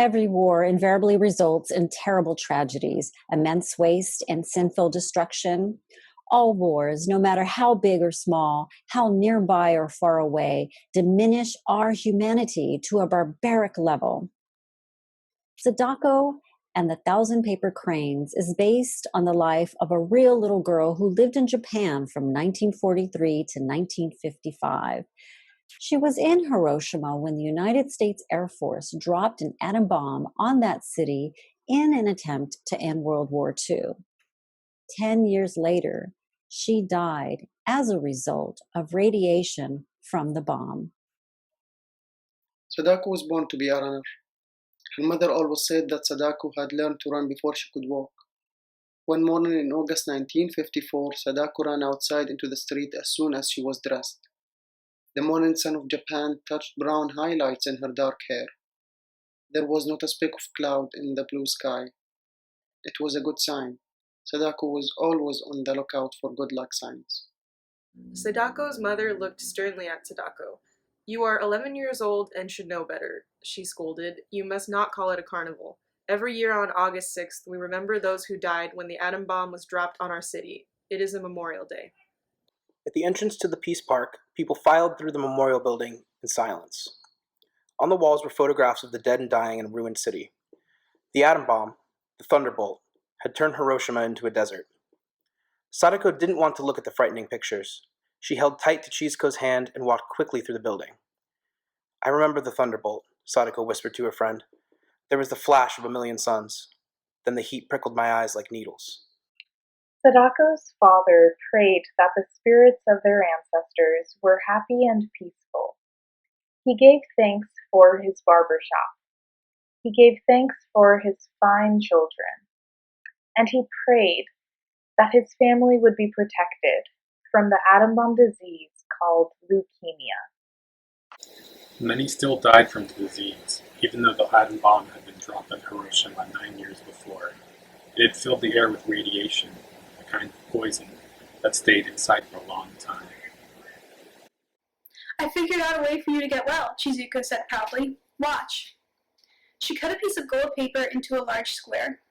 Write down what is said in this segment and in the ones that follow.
Every war invariably results in terrible tragedies, immense waste, and sinful destruction. All wars, no matter how big or small, how nearby or far away, diminish our humanity to a barbaric level. Sadako and the Thousand Paper Cranes is based on the life of a real little girl who lived in Japan from 1943 to 1955. She was in Hiroshima when the United States Air Force dropped an atom bomb on that city in an attempt to end World War II. 10 years later, she died as a result of radiation from the bomb. Sadako was born to be a runner. Her mother always said that Sadako had learned to run before she could walk. One morning in August 1954, Sadako ran outside into the street as soon as she was dressed. The morning sun of Japan touched brown highlights in her dark hair. There was not a speck of cloud in the blue sky. It was a good sign. Sadako was always on the lookout for good luck signs. Sadako's mother looked sternly at Sadako. "You are 11 years old and should know better," she scolded. "You must not call it a carnival. Every year on August 6th, we remember those who died when the atom bomb was dropped on our city. It is a Memorial Day." At the entrance to the Peace Park, people filed through the memorial building in silence. On the walls were photographs of the dead and dying in a ruined city. The atom bomb, the thunderbolt, had turned Hiroshima into a desert. Sadako didn't want to look at the frightening pictures. She held tight to Chizuko's hand and walked quickly through the building. "I remember the thunderbolt," Sadako whispered to her friend. "There was the flash of a million suns. Then the heat prickled my eyes like needles." Sadako's father prayed that the spirits of their ancestors were happy and peaceful. He gave thanks for his barber shop. He gave thanks for his fine children. And he prayed that his family would be protected from the atom bomb disease called leukemia. Many still died from the disease, even though the atom bomb had been dropped on Hiroshima 9 years before. It had filled the air with radiation, a kind of poison that stayed inside for a long time. "I figured out a way for you to get well," Chizuko said proudly. "Watch." She cut a piece of gold paper into a large square.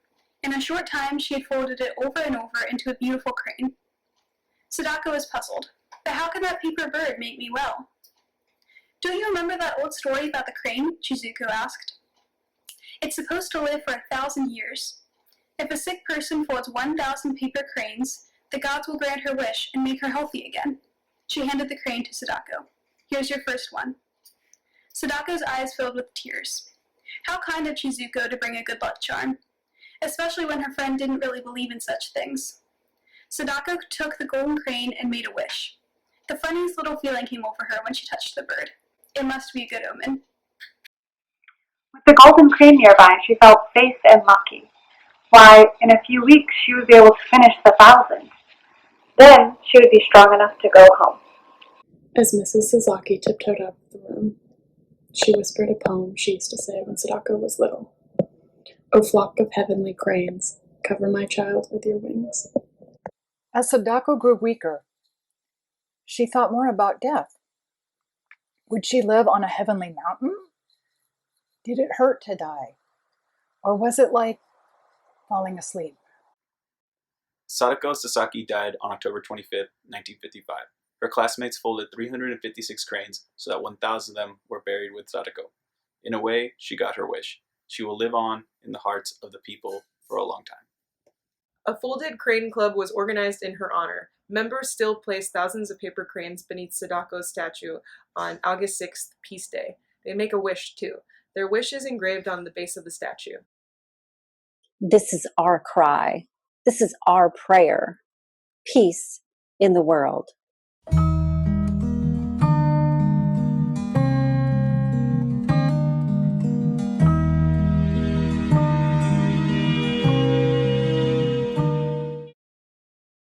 In a short time, she had folded it over and over into a beautiful crane. Sadako was puzzled. "But how can that paper bird make me well?" "Don't you remember that old story about the crane?" Chizuko asked. "It's supposed to live for 1,000 years. If a sick person folds 1,000 paper cranes, the gods will grant her wish and make her healthy again." She handed the crane to Sadako. "Here's your first one." Sadako's eyes filled with tears. How kind of Chizuko to bring a good luck charm, especially when her friend didn't really believe in such things. Sadako took the golden crane and made a wish. The funniest little feeling came over her when she touched the bird. It must be a good omen. With the golden crane nearby, she felt safe and lucky. Why, in a few weeks she would be able to finish the 1,000. Then she would be strong enough to go home. As Mrs. Sasaki tiptoed out of the room, she whispered a poem she used to say when Sadako was little. "O flock of heavenly cranes, cover my child with your wings." As Sadako grew weaker, she thought more about death. Would she live on a heavenly mountain? Did it hurt to die? Or was it like falling asleep? Sadako Sasaki died on October 25, 1955. Her classmates folded 356 cranes so that 1,000 of them were buried with Sadako. In a way, she got her wish. She will live on in the hearts of the people for a long time. A folded crane club was organized in her honor. Members still place thousands of paper cranes beneath Sadako's statue on August 6th, Peace Day. They make a wish, too. Their wish is engraved on the base of the statue. This is our cry. This is our prayer. Peace in the world.